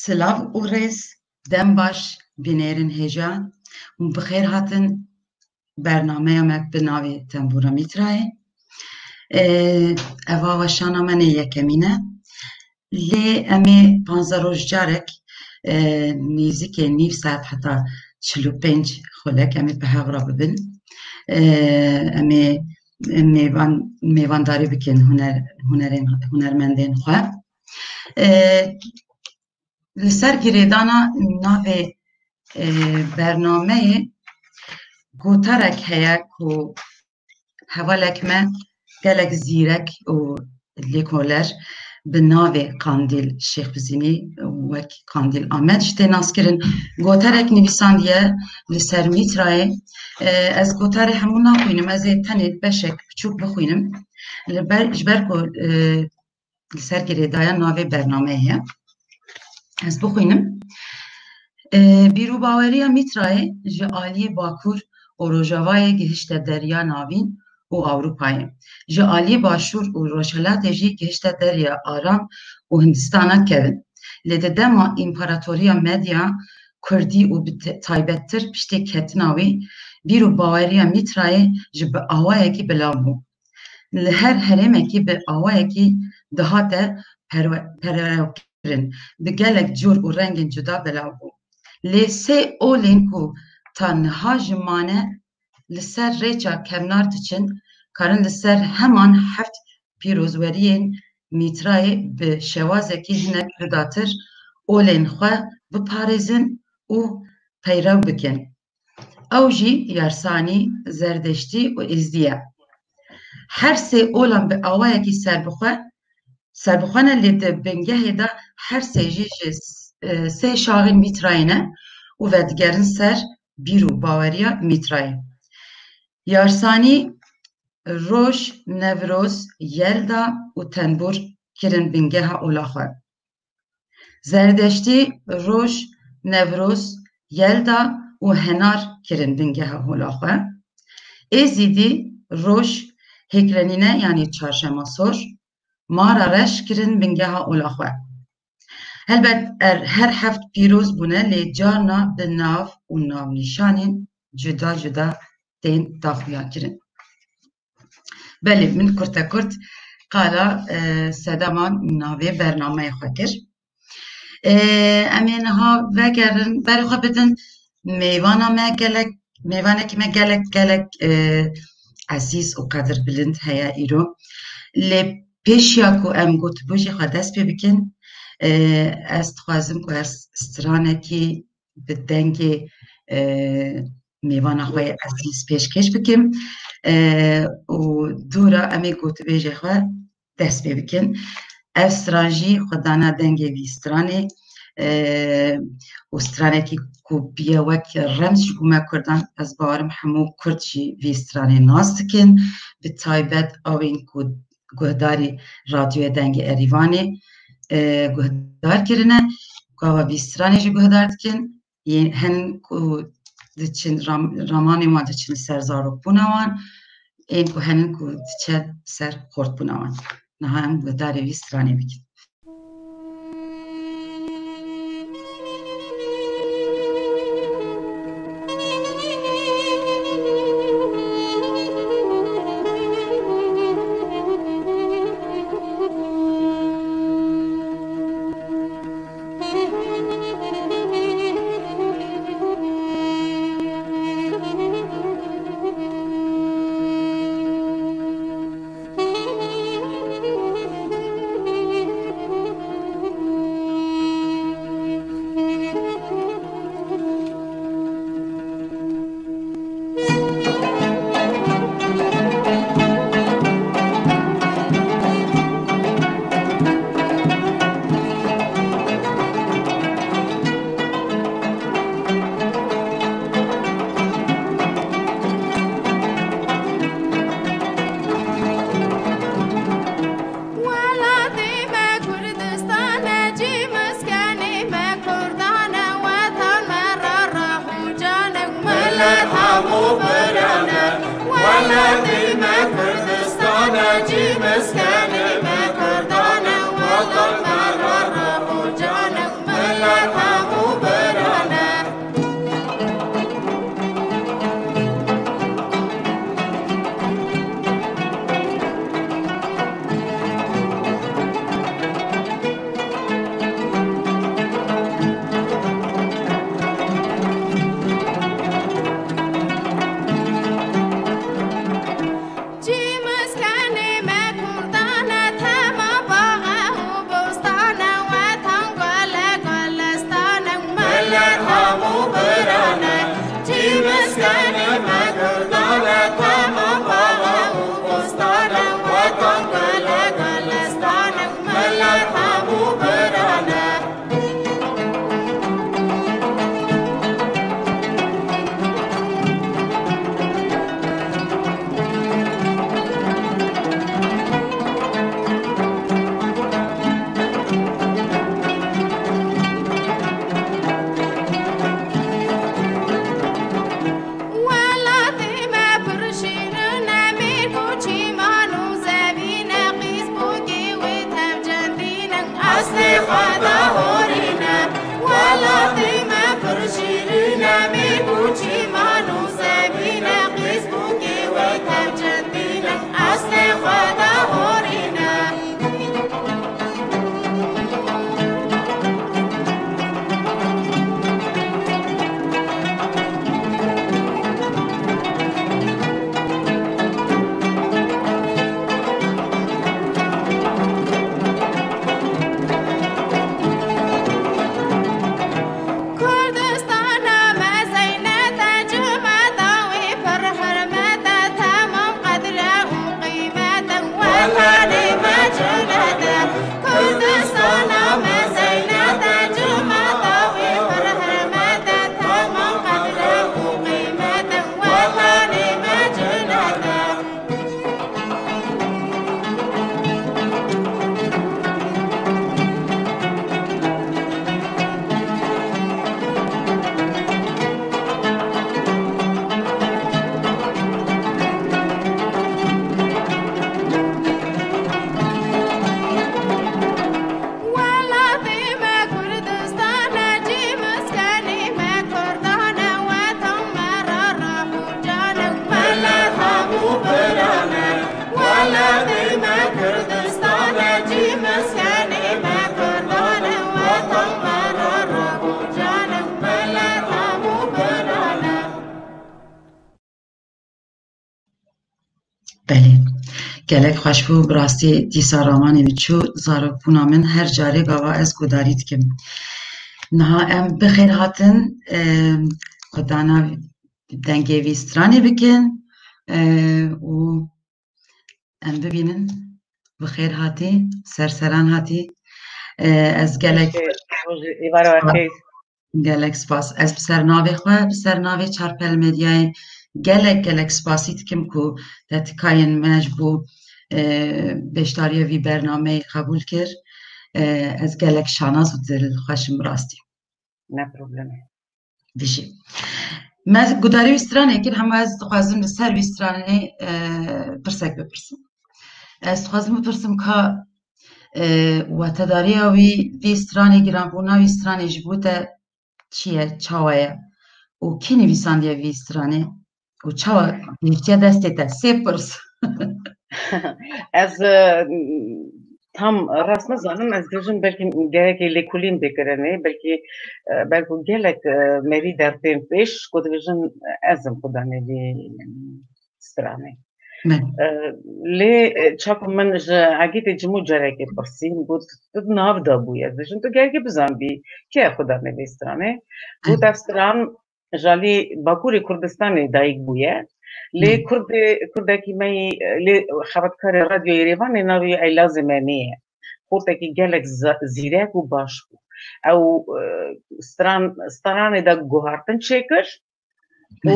Silav û rêz dem baş bînêrên hêja û bi xêr hatin bernameya me bi navê Tembûra Mîtrayê. Eva weşana me nê yekemîn e. Lê em ê 15 roj carek nêzîkê nîv saet heta 45 xulek em ê bi hev re bibin. Em ê mêvandarî bikin hunermendên xwe. Li ser girêdana navê bernameyê gotarek heye ku hevalek me gelek zîrek û lêkoler bi navê Kandîl Şêxbizînî wek Kandîl Amed ji tê naskirin goterek nivîsandiye li ser Mîtrayê. Ez gotarê hemû naxwînim, ez ê tenê beşek biçûk bixwînim ji ber ku li ser girêdaya navê bernameyê ye. Ez bixwînim. Bîrûbaweriya Mîtrayê ji aliyê Bakur û Rojavayê gihişte derya navîn û Ewropayê. Ji aliyê Başûr û Rojhilatê jî gihişte derya Aran û Hindistana kevin. Lê di dema împaratoriya Medya, Kurdî û bi taybettir piştî ketina wî, bîrûbaweriya Mîtrayê ji bi awayekî bilav bû. Li her herêmekî bi awayekî dihate perewkirin, bi gelek cûr û rengên cuda bilav bû. Lê sê olên ku ta niha ji mane li ser rêça kevnar diçin, karin li ser heman heft pîrozweriyên Mîtrayê bi şewazekî hinek bidatir olên xwe biparêzin û peyrev bikin. Ew jî Yarsanî, Zerdeştî û Êzidî ye. Her sê olan bi awayekî serbixwe ne, lê di bingehê de her sê jî ji sê şaxên Mîtrayê ne û vedigerin ser bîrûbaweriya Mîtrayê. Yarsanî roj, Newroz, Yelda û Tenbûr kirin bingeha ola xwe. Zerdeştî roj, Newroz, Yelda û Henar kirin bingeha ola xwe. Êzîdî roj, Hêkrenîne yanî çarşema sor, Mara reş kirin bingeha ola xwe. Helbet her heft pîroz bûne, lê carna bi nav û navnîşanên cuda cuda tên daxuya kirin. Belê min kurtekurt qala sedema navê bernameyê xwe kir. Em ê niha vegerin berê xwe bidin mêvana me gelek, mêvanekî me gelek ezîz û qedirbilind heye îro. Lê pêşiya ku em gotûbûjê xwe dest pê bikin, ez dixwazim ku ez stranekî bi dengê mêvana xwe ezîz pêşkêş bikim û dûra em ê gotûbêjê xwe dest pê bikin. Ev stran jî xwe dana dengê vî stranê û stranekî ku biye wek rems ji bo me Kurdan, ez bawerim hemû Kurd jî vî stranê nas dikin, bi taybet awên ku guhdarî radyoya dengê Erîvanê guhdar kirine, gava vî stranê jî guhdar dikin, hin ku diçin ramanên wan diçin ser zarokbûna wan, ên ku hinin ku diçe ser xortbûna wan. Niha em guhdarê vî stranê bikin. بله گلک خوش بو براستی دیسا رامانی بچو زاربونا من هر جاره گاوا از گداریت کم نها ام بخیر هاتن خدانا دنگه ویسترانی بکن و ام ببینن بخیر هاتی سرسران هاتی از گلک سپاس از بسر ناوی خواه بسر ناوی چارپل مدیای گلک سپاسیت کم کو تتکاین مجبو بشتاری وی برنامه قبول کرد از گلک شاناز و دل خوشم راستی نه پروبلمه دیشی من گداری ویسترانه کر همه از خوازم لسر ویسترانه پرسک بپرسم از خوازم بپرسم که و تداری ویسترانه گران بونا ویسترانه جبوته چیه چاوه و کی نویساندیه ویسترانه و چاوه نیفتیه دسته تا سه پرس از tam rast nazanim ez dibêjim belkî gelekî lêkolîn bêkirine belkî gelek merî dertên pêş ku dibêjin ez im xuda nevî stranê lê çaku min ji Egîtê cimû carekê pirsî got tu nav dabûye ez dibêjim tu gelekî bizanbî kê ye xuda nevî stranê got ev stran ji alî Bakurê Kurdistanê dayîk bûye lê kurdekî me lê xebatkarê radyoyê Rêvanê navê Eylaz Emînî ye xortekî gelek zîrek û baş bû ew stranê de guhartin çêkir û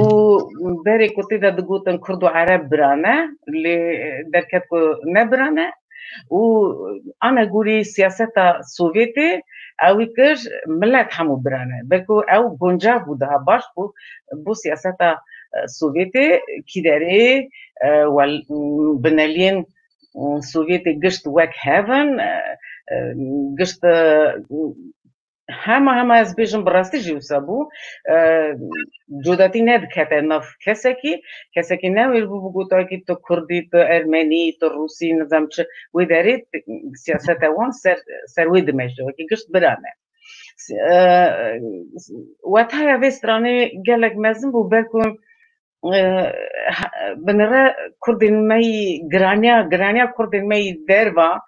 berê ku tê de digotin Kurd û Ereb birane lê derket ku ne birane û anegûrî siyaseta Sovyêtê ew wî kir millet hemû birane belku ew guncav bû daha baş bû bu siyaseta Sovyêtê kîderê bineliyên Sovyêtê gişt wek hevin gişt hema ez bêjim bi rastî jî wisa bû cudatî nedikete nav kesekî newêr bû bigotakî tu Kurdî tu Ermenî tu Rûsî nizam çi wê derê siyaseta wan ser wê dimeşe wekî gişt birane wetaya vê stranê gelek mezin bû belku binire Kurdên me giraniya Kurdên me derva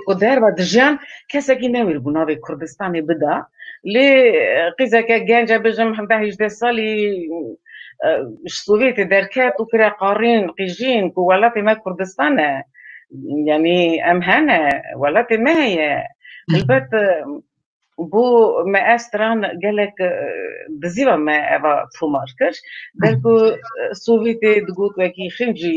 ku derva dijiyan kesekî newêr bû navê Kurdistanê bida lê qîzeke genc e bêjim 17-18 salî ji Sovyêtê derket û kire qarîn qîjîn ku welatê me Kurdistan e yanî em hene welatê me heye helbet بۆ me ev stran gelek dizîva me eva tomar kir belku Sovyêtê digot wekî xincî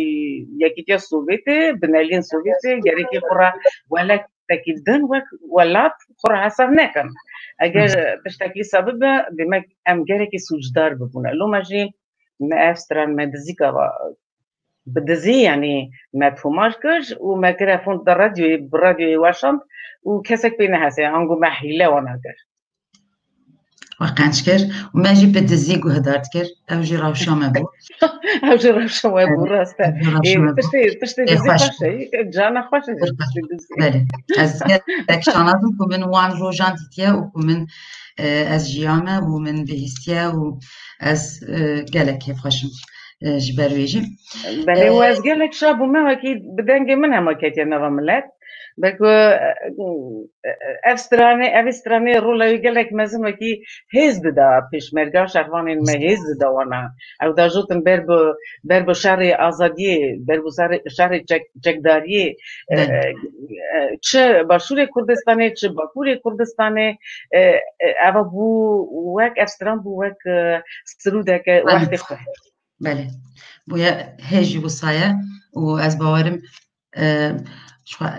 Yekîtiya Sovyêtê bineliyên Sovyêtê gerekî xwe re weletekî din wek welat xwe re hesab nekin eger tiştekî wisa bibe demek em gerekî sûcdar bibûne lo me jî me ev stran me nizîk eva بدزي يعني مفهوماش كرج وميكروفون بالراديو واشنط وكسك بينا هسه عنقو محيلة وانا كر واقعا شكر وما جي بدزيق وهدارت كر او جي راوشا ما بو او جرب شو ابو راسته جي راوشا ما بو تشتي دزي خوش خوش جانا خوش تشتي دزي بله از گلک شانازم که من وان روژان دیتیا و که من از جیامه و من بهیستیا و از گلک خوشم جبرویجی بله واز قالك شاب وما اكيد بدنجي منها ما كانت نظاملات بكو افستراني رولا يقالك مازم كي هيز بدا بيش مرجع شرفاني ما هيز بدا وانا او دا جوتن بربو شاري ازادي بربو شاري چکداری چه باشوری کردستانی چه باکوری کردستانی اوا بو وک افستران بو وک سرودك وقت خواه بله بویا هیچ بوسایه و از باورم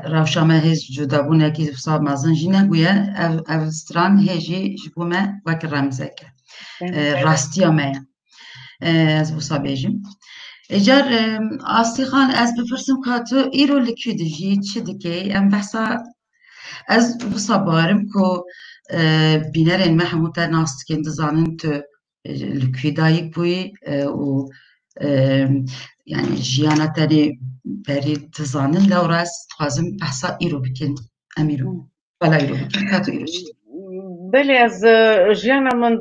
روشامه هیچ جدا بونه که صاحب مازن جینه بویا اوستران هیچی جبومه وک رمزه که راستی همه از بوسا بیجیم اجار آسی خان از بپرسم که تو ایرو لکی دجی چه دکی ام بحثا از بوسا بارم که بینرین محموده ناستکن دزانن تو لکی دایک بوی و يعني جيانا تاني بريد تزانن لو راس تخازم بحثا إيرو بكن أميرو ولا إيرو بكن كاتو إيرو شتي بلي از جيانا من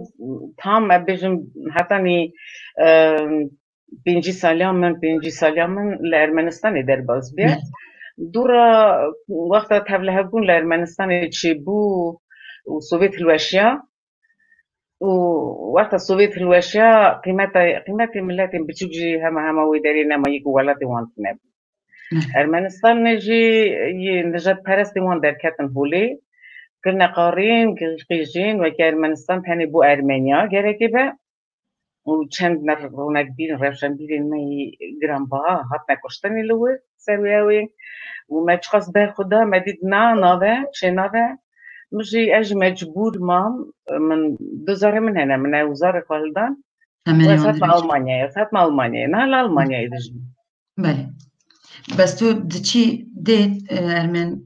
تام بيجم هتاني بينجي ساليا من لأرمنستان درباز بيا دورا وقتا تبلها بون لأرمنستان تشيبو وسوفيت الواشيا ووقت السوفيت الواشيا قيمتي ملاتي بتجي هما ويدارينا ما يكو ولاتي وانتناب أرمنستان نجات بارستي وان دركاتن هولي كنا قارين قيجين وكي أرمنستان تاني بو أرمينيا جاركي با وچند رونا كبير رفشان بيرين ماي جرامبا هاتنا كشتني لوي سروياوي وما تشخص با خدا ما ديد ناوه چه ناوه مجي اجي مجبور مام من دوزاره من هنا من وزارة والدان وسات مع ألمانيا نهال ألمانيا يدجي بله بس تو دچی ديت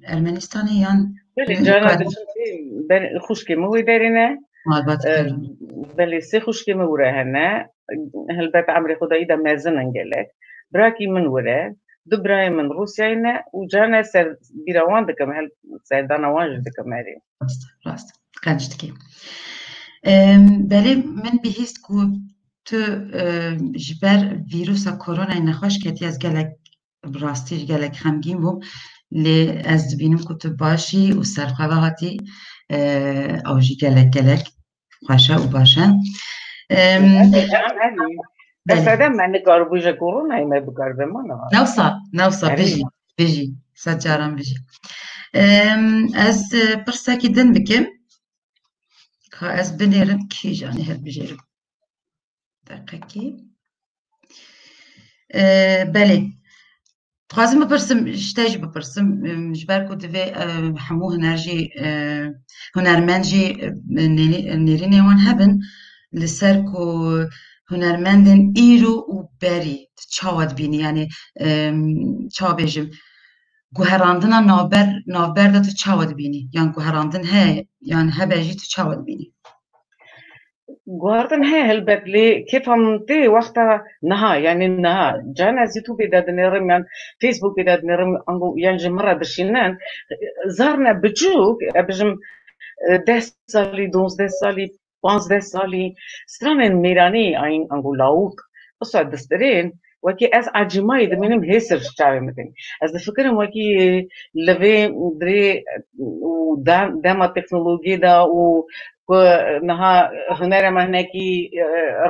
أرمنستاني يان بله جانا دچنتي خوشكي موي دارينا بله سي خوشكي مورا هنا هلبات عمري خدا إيدا مازن انجلك براكي من ورا دبراي من روسيا هنا وجانا سر بيروان دكم هل سيدانا وانج دكم هاري راست كانشتكي بله من بهيست كو تو جبر فيروسا كورونا نخوش كتي از گلک براستیش گلک خمگین بوم لی از بینم که تو باشی و سرخواه هاتی آوجی گلک خوشه و باشه بس هذا ما نقار بوجه كورونا ما بقار بمانا نوصا بيجي سجارم بيجي از برساكي دن بكم از بنيرم كي جاني هل بجيرم دقيقي بله خوازم بپرسم شتاج بپرسم جبر کو دوی همو هنرمندجی نيرين وان هبن لسر کو هنرمندن ایرو و بری چاواد بینی یعنی چا بیجم گوهراندنا نابر دا تو چاواد بینی یعنی گوهراندن هی یعنی هبجی تو چاواد بینی گواردن هل بدلی كيف همتي وقتها نها يعني نها جانا زيتو بداد نرم يعني فيسبوك بداد نرم انغو يعني مرة دشينان زارنا بجوك بجم 10 سالي 12 سالي 15 سالي ستران ميراني اين انغو لاوك بس دسترين وكي از عجماي دمنم هيسر شعبي مثلا از فكرم وكي لفي دري ودام التكنولوجيا دا و نها هنر مهنکی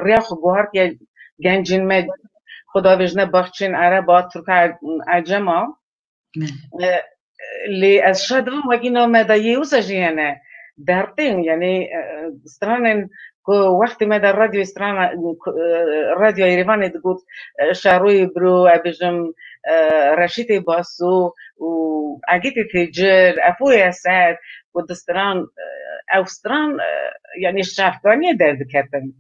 ریاخ گوهر که گنجین مد خدا وجنه بخشین عربا ترک عجما لی از شادم وگینا مدایی وسجیانه درتين يعني استرانا وقت ما در راديو استرانا راديو يريفان تقول شاروي برو أبجم رشيتي باسو وعجيتي تجر أفويا سعد ودستران أوستران يعني الشعفانية در ذكرتن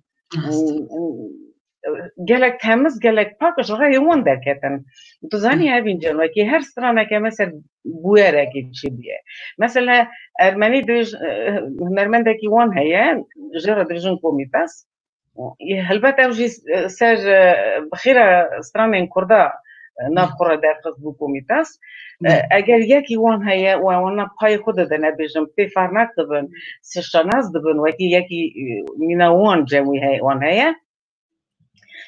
gelek temiz gelek pak jray wan derketin. Tu zani evin canwa ki her strana ke mesela buyere geçi diye. Mesela Ermeni düz hunermendeki wan heye jara dijin komitas. هلبت اوجي سر بخيرة سترامين كردا نابخورا در خزبو کومیتاس اگر یکی وان هیا وانا پای خود دنه بیجم پی فرناک دبن سشتاناز دبن وکی یکی مینا وان جمعی وان هیا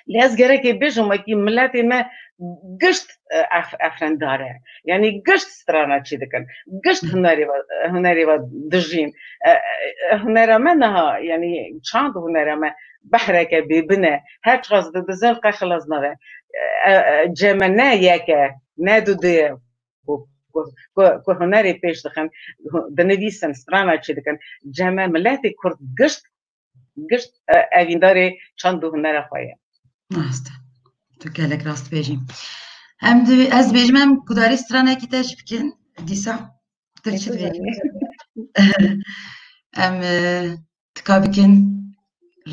لحظ گره که بیجم وکی ملتی ما گشت افرنداره یعنی گشت سترانا چی دکن گشت هنری و دجین هنرامه نه یعنی چند هنرامه بحرك ببنى هاك غزد دزل قخلص نغا جمنا ياكا نادو دي كو هناري بيش دخن دنبيسن سترانا چي دكن جمع ملاتي كرد قشت اوين داري چندو هنارا خواه راست تو gelek rast bejim hem de ez bejim hem kudari strana ki teş bikin disa tırçı vekin hem tıka bikin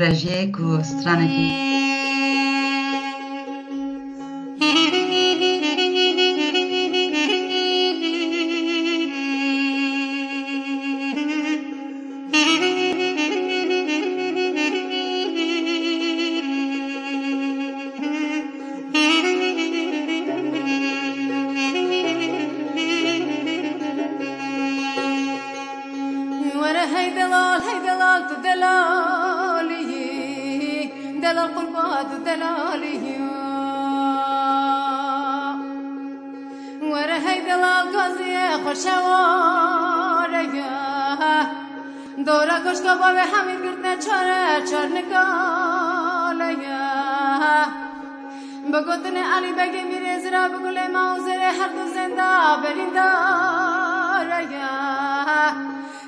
رژه کو سترانکی دورا کشکا با به همین گردن چار نگالیا بگوتن علی بگی میره زرا بگوله موزره هر دو زنده برینداریا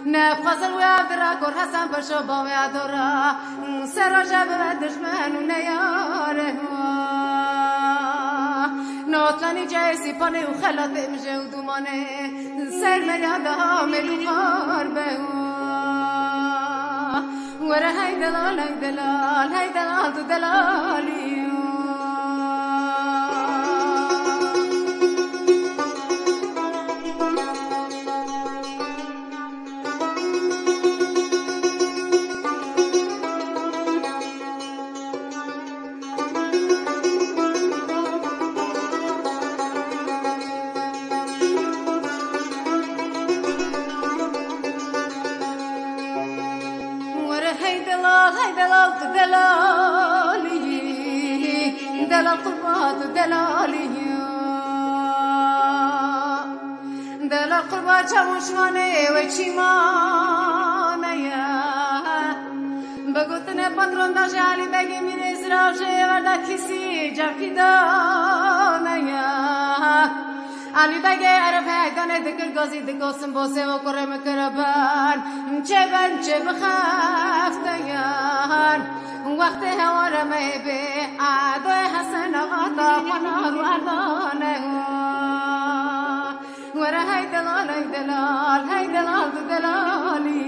نفخصل و عبدالرا کر حسن پشو با و عدورا سرا جب و دشمن و نیاره نوتلانی جایسی پانه و خلاته مجه و دومانه سر مریاده ها ملو خار بهو ورا هاي دلال هاي دلال هاي دلال تو دلالي دلال قربات دلالی دلال قربات چموشمانه و چیمانه بگوتنه پندرون داشه علی بگی میره زراشه ورده کسی جمکی دانه علی بگی عرف هیدانه دکر گازی دکاسم باسه و کرم کربان چه بن چه بخفته وقت هوار میں بے آدو حسن غطا پنار وردانه ورا هاي دلال هاي دلال هاي دلال دلالی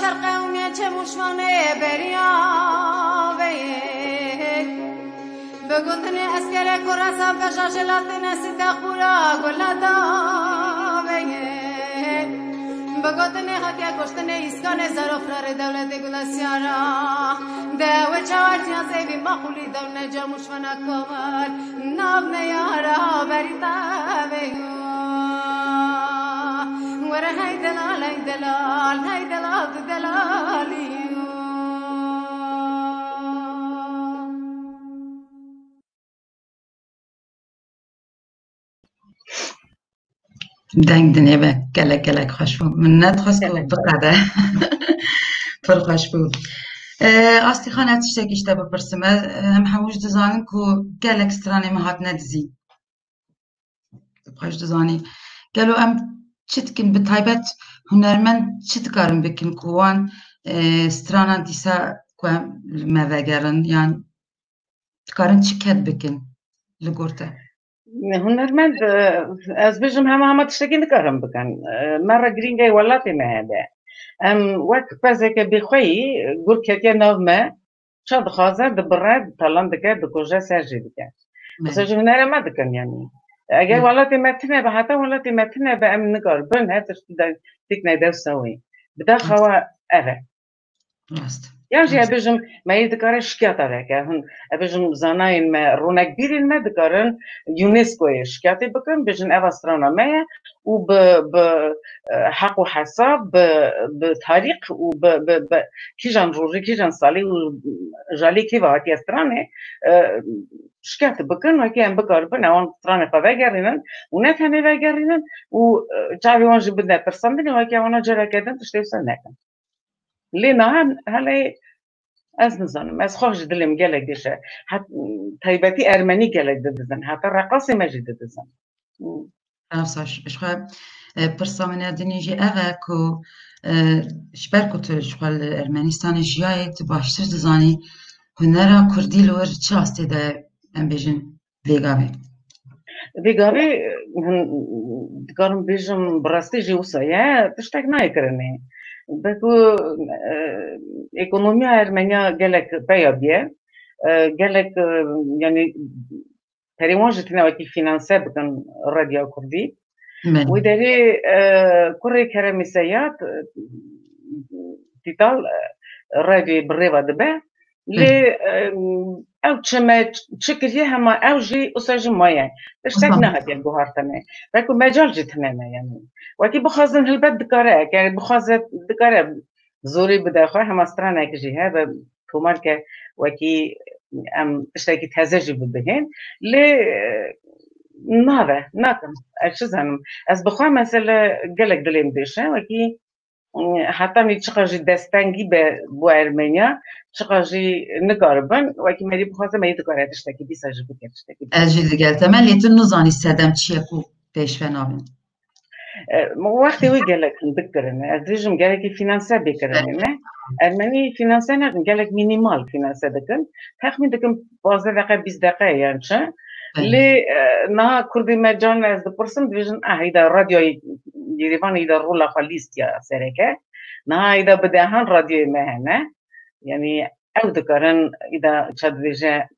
شرق اونیا چه مشمانه بریاوه بگوتنی اسکر کراسان بشاشلات نسیت خورا گلداوه بگوتنی حکیا کشتنی اسکان زرافرار دولت گلاسیارا دو چوارتیا زیوی مخولی دولت جا مشمانه کمال ناب نیارا بریتاوه ورا هاي دلال هاي دلال هاي دلال دلالي دنگ دنیا به گلک خوش بود من ندخواست که بقده پر خوش بود آستی خانه تشتاکی اشتا بپرسمه هم هموش دزانن که گلک سترانه مهات ندزی خوش دزانی قالوا ام چتکن به تایبەت هنرمند چ دikarin bikin ku wan stranan dîsa ku em me vegerin yan dikarin çi ket bikin li gor te هنرمند از بجم همه تشتكي نكرم بكن مرة جرينجاي ولاتي ما هذا وقت بازك بخوي قول كتير نوع ما شاد خازن دبرد طالان دكا دكوجا ساجي دكا بس هنر ما دكن يعني اگر ولاتي ما تنا بحتى ولاتي ما تنا بأم نكر بن هاتش تكنا دو سوي بدا خوا أرى يعني أبجم ما يذكر شكاية تراك هن أبجم زناين ما رونا كبيرين ما ذكرن يونسكو شكاية بكم بجن أفاسترانا ما وب حق وحساب بتاريخ وب كيجان روجي كيجان صالي وجالي كيف هاتي استرانة شكاية بكم وكي أم بكر بنا وان استرانة فباجرينن ونتهني باجرينن وجابي وان جبنا برسندني وكي وانا جرا كده تشتري سنة لينا هلا از نزانم از خوش دلم گلک دیشه حتی تایبتی ارمنی گلک دادن حتی رقاصی مجید دادن افساش اشخاب پرسامنه دنیجی اوه کو شبر کتر شخوال ارمنستان جیای تباشتر دزانی هنرا کردی لور چه آسته ده ام بیجن ویگاوی ویگاوی دکارم بیجم براستی جیوسا یا تشتک نای کرنه بكو إقتصادية أرمينيا جالك بيابية جالك يعني تريمونج تناوتي فينانسات بكن راديو كردي وداري كوري كراميسيات تيتال راديو بريفا دبا لي أو تشما تشكريه هما أو جي أساجي مايا اشتقنا هذه الجوهر تاني بكو مجال جتنا يعني وكي بخازن هالبد دكارة يعني بخازن دكارة زوري بداخل هما استرانا كجي هذا كمارك وكي أم اشتاكي تهزجي بدهن لي نهذا ناكم أشزهم أز بخوا مثلا قالك دليم ديشة وكي حتى من تشقاجي دستانجي بو أرمينيا تشقاجي نقاربن وكي مري بخوازه ما يدقاره تشتاكي بيساجي بكي تشتاكي أجل قال تمام ليتن نظاني السادم تشيكو بيش فنابن وقتی وی گلک ندکرنه از دیجم گلکی فینانسه بکرنه نه ارمنی فینانسه نه گلک مینیمال فینانسه دکن تخمین دکن 15 دقیقه 20 دقیقه یعنی چه لی نه کردی مجان از دپرسم دیجن ایدا رادیوی یریوان ایدا رولا خالیست یا سرکه نه ایدا بدهان رادیوی مهنه یعنی او دکرن ایدا چاد دیجه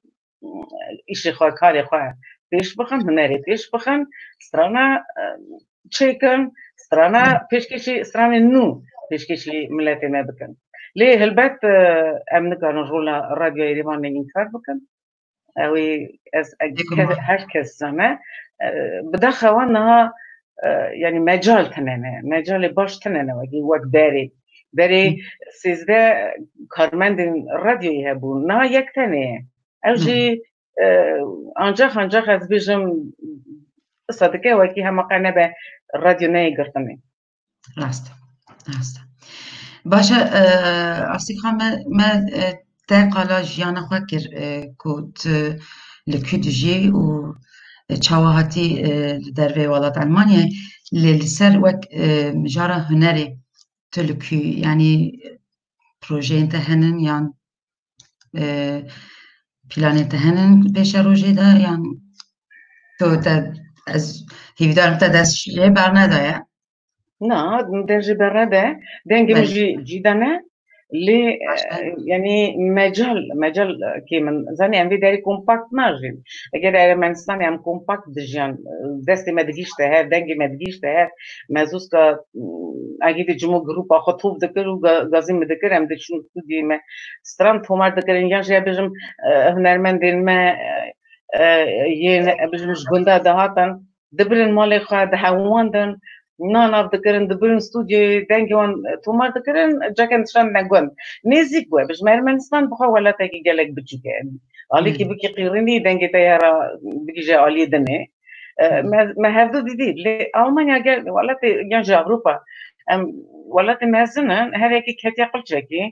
ایشی خواه کاری خواه پیش بخن هنری پیش بخن استرانا چیکن استرانا پیشکشی استرانا نو پیشکشی ملتی ما بکن ليه هالبات ام نكرن رولا راديو يريمان نينكار بكن اوي از هركز زمان بدخل وانها يعني مجال تنينه مجال باش تنينه وقي وقت داري سيزده كارمندين راديو يهبون نا يك تنينه اوجي انجاخ از بيجم صدقه وقي هم قنبه راديو نيگرتنه راست باشه اصلی خواهم من ده قالا جیانا خواه کر کود لکود جی و چاواهاتی در ولات المانیا لسر وک مجارا هنری تلکو یعنی پروژه انت هنن یان پلان انت هنن پیش روژه ده یان تو تا از هیویدارم تا دست شیه برنده نا دنجي برده دنجي مجي جدنا لي يعني مجال كي من زاني ام داري كومباكت ماجين اگر ارمنستان ام كومباكت دجان دستي ما دگيش ته دنجي ما دگيش ته مازوس کا اگه جمو گروپ خطوب دکر و گازم دکر ام دشون استودي ما سترام تومار دکر انجان جا بجم هنرمندين ما ين بجم جبندا دهاتن دبرن مال خا دهواندن نه دکرن دبرن استودیو دنگوان تومار دکرن جاکن شان نگون نزیک بوه بش ارمنستان بخوا ولا تاکی گلک بچوکه علی کی بکی قیرنی دنگ تیارا بکی جا علی دنه ما هذا دیدی لی آلمانیا گل ولا تی یانج اوروبا ولا تی مازنن هر یکی کتی قلت جاکی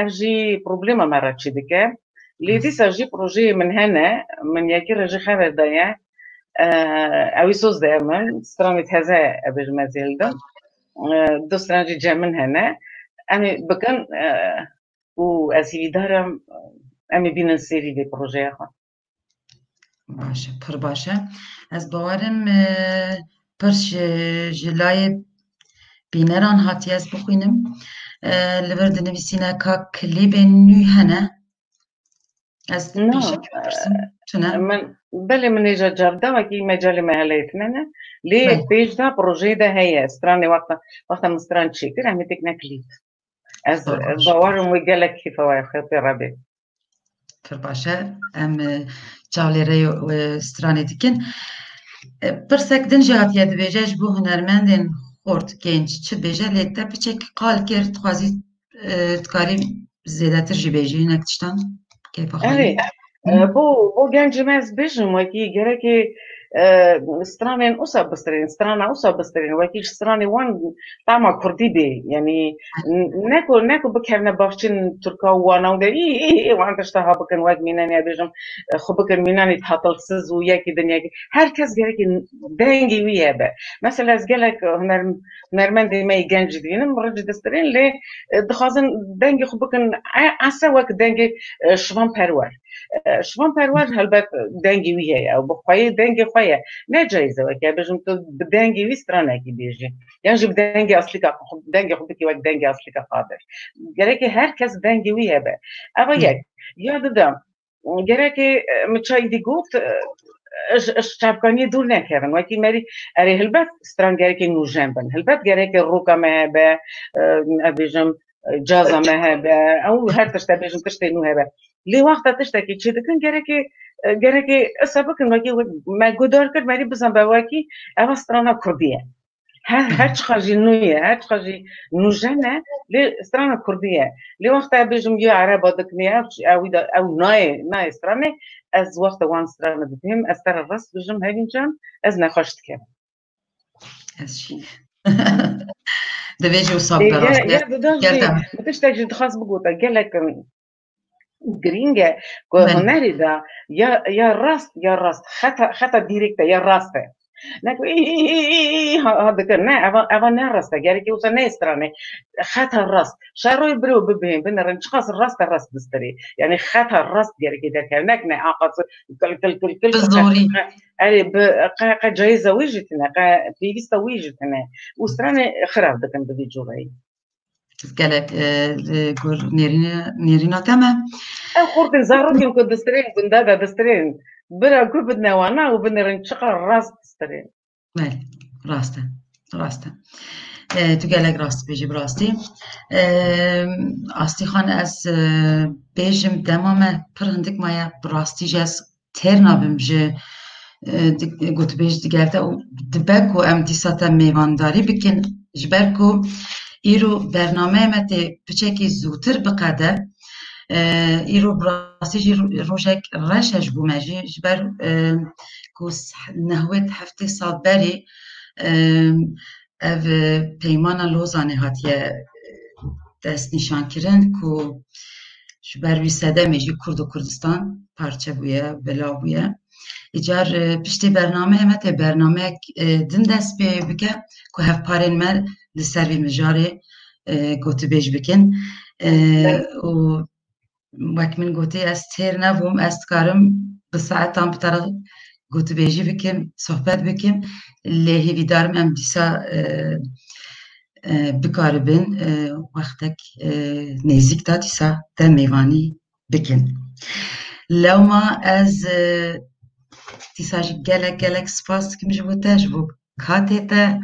اجی پروبلما مرات شدکه لی دی ساجی پروژه من هنا من یکی رجی خبر دایا اوی سوز ده من سترانی تازه ابیجم زیلدم دو سترانی جمن هنه امی بکن و ازی دارم امی بینن سری دی پروژه خان باشه پر باشه از باورم پرش جلای بینران هاتی از بخوینم لبر دنویسینه که کلیب نوی هنه از پیشه که بپرسم چونه؟ من بله من ایجا جرده وکی مجال محلیت نه لی پیش دا پروژه ده هیه سترانی وقتا مستران چی کر همی تک نکلیب از باورم وی گلک کیفه وی خیلی ربی پر باشه ام چاولی ری سترانی دیکن پرسک دن جهاتیه دبیجه بو هنرمندین خورد گنج چه بیجه لیده بچک قال کرد خوازی تکاری زیده تر جی بیجه نکتشتن کیفه خواهی؟ بو گنج مز بیجم وکی گره که سترانين أوسا بسترين سترانا أوسا بسترين وكيش ستراني وان طعمة كردي بي يعني ناكو بكرنا بافشين تركا وانا ودا إيه وان تشتها بكن واد ميناني بيجم خو بكن ميناني تحطل سز وياكي دنياكي هر كس قالك دانجي ويا با مثلا از قالك هنرمند ما يجنج دين مرج دسترين لي دخازن دانجي خو بكن عسا وك دانجي شوان پرور شوان پرور هلبت دانجي ويا أو بخواي دانجي خوايا نجايزة وكي بيجم بدانجي ويسترانا كي بيجي يعني جب دانجي أصلي دانجي خبكي وك دانجي أصلي قادر قالك هر كس دانجي ويا با أبا ياك يا دام قالك متشاي دي قلت الشعبكانية دور نكرن وكي ماري أري هلبت ستران قالك نوجنبن هلبت قالك الروكا ما با بيجم جازا ما با أو هر تشتا بيجم تشتي نو هبا لي وقتا تشتكي تشي دكن قالك سبكن وكي ما قدر كد ماري بزن بواكي أبا سترانا كردية هاتش خاجي نوية هاتش خاجي نوجنة لي سترانا كردية لي وقتا بيجم يو عربا دكنيا أو ناي ستراني از وقتا وان سترانا بفهم از تر الرس بيجم هاين جام از نخشت كم از شي دبيجي وصاب براس يا بدوجي بتشتاجي تخاص بقوتا قالك جرينجا هنري دا يا راست خطا ديريكتا يا راسته نكو هذا كنا أبا نراسته قالك يوصل نيستراني خطا الراست شاروي برو ببهم بنرن شخص الراست بستري يعني خطا الراست قالك إذا كان نكنا عقص كل بالضوري أري قا جايزة ويجتنا قا بيجيستا ويجتنا وستراني خراب ده كان بدي جوعي قالك قول نيرينا تمام خورتن زاروتي وكد دسترين بندادا دسترين برا كل بدنا وانا وبنرن شقر راست دسترين مالي راسته تو قالك راست بيجي براستي أصلي خان از بيجم دمامه پر هندك مايا براستي جاز ترنا بمجي قلت بيج دقالتا دبكو ام ديساتا ميوانداري بكن جبركو ایرو برنامه مته بچکی زودتر بقده ایرو براستی روشک رشش بومجی جبر کوس نهوت هفته سال بری او پیمان لوزانه هاتیه دست نشان کرند کو جبر ویساده میجی کرد و کردستان پارچه بویه بلا بویه اجار پشتی برنامه مته برنامه دن دست بکه که هف پارن مر لسروی مجاره گوته بیج بکن و وقت من گوته از تیر نبوم از کارم به ساعتان بطرق گوته بیجی بکن صحبت بکن لیهی ویدارم ام دیسا بکاربن وقتک نزیک دا دیسا دا میوانی بکن لو ما از دیساج گلک سپاس کم جبوته جبو کاته تا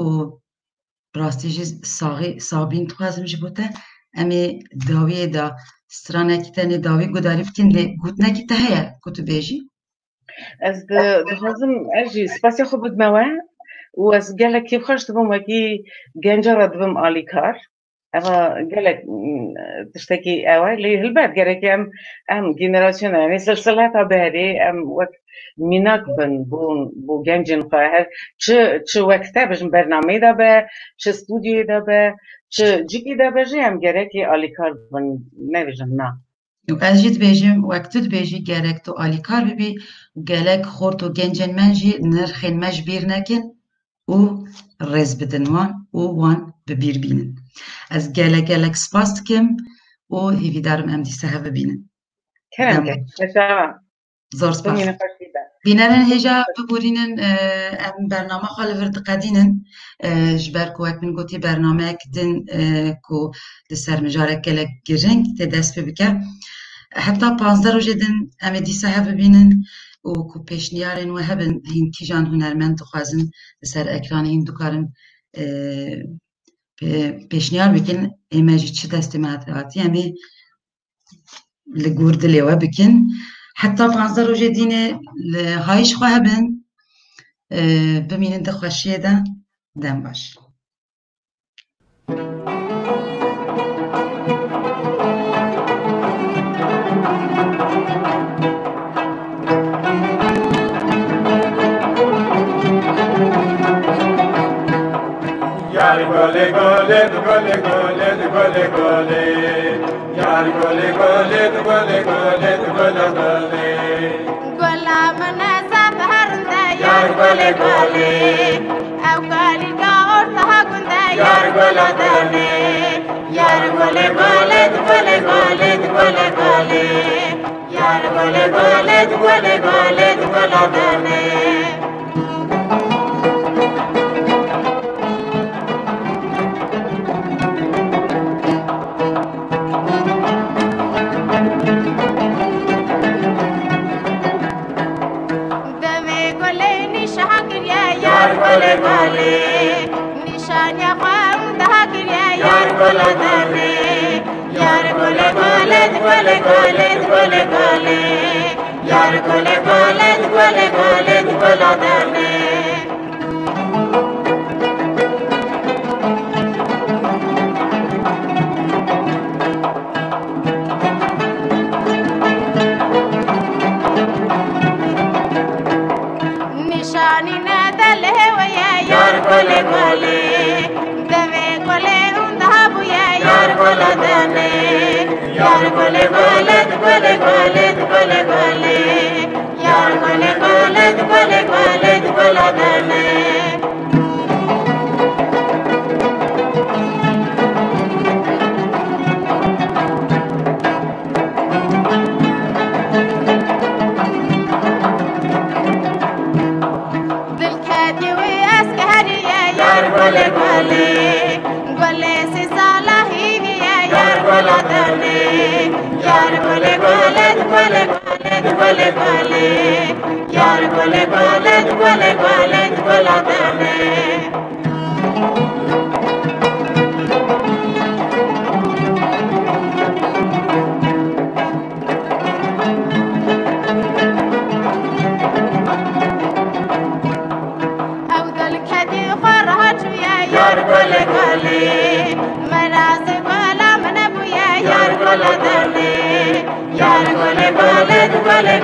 و براستیجی صابین توازم جبوته امی داوی دا سترانه کتنی داوی گداری بکن لی گوتنه کته هیا کتو بیجی؟ از دخوازم اجی سپاسی خوب بدموه و از گلک کیف خشت بوم وکی گنجارا دبم آلی کار اما گلک تشتکی اوه لی هلبت گلک ام جنراسیون یعنی سلسله تا بهری ام وقت میناک بن بو گنجن خواهر چه وقتا بجن برنامه دا به چه استودیوی دا به چه جیکی دا به جی ام گره که آلی کار بن نویجن نا و از جد بیجیم وقتت بیجی گرک تو آلیکار ببی و گلک خورد و گنجن منجی نرخین مج بیر نکن و رز بدن وان ببیر بینن از گلک سپاس کم و هیوی دارم ام دیسه ها ببینن کرم که نشاوم زور سپاس بمینه خوشیده بینرن هجا ببورینن ام برنامه خاله ورد قدینن جبر کو اک من گوتی برنامه کدن کو لسر مجارک گلک گرنگ تی دست ببکر حتی 15 روز دن ام دیسه ها ببینن و کو پیشنیارن و هبن هین کیجان هنرمند دخوازن لسر اکران هین دکارن پیشنیار بکن ایماجی چی دستی مهاتراتی امی لگورد لیوه بکن حتی 15 روز دینه هایش خواه بن بمینن دخوشیه ده دم باش Yar gole gole gole gole gole gole Yar gole gole gole gole gole gole Gola manasa baharunda Yar gole gole Au gali ka orta gunda Yar gole gole Yar gole gole gole gole gole gole Yar gole gole gole gole gole gole Yar gole gole nişan yapan daha giriye Yar gole gole yar gole gole gole gole gole gole yar gole gole gole gole gole gole nişani ne dele ya yar gole gole deve gole unda bu ya yar gole dane yar gole gole gole gole gole gole yar gole gole gole gole gole dane gole gole gole se sala hi gaya yar gole dane yar gole gole gole gole gole gole yar gole gole gole gole gole dane Yar gole gole maraz gole mana buya yar gole dane yar gole gole gole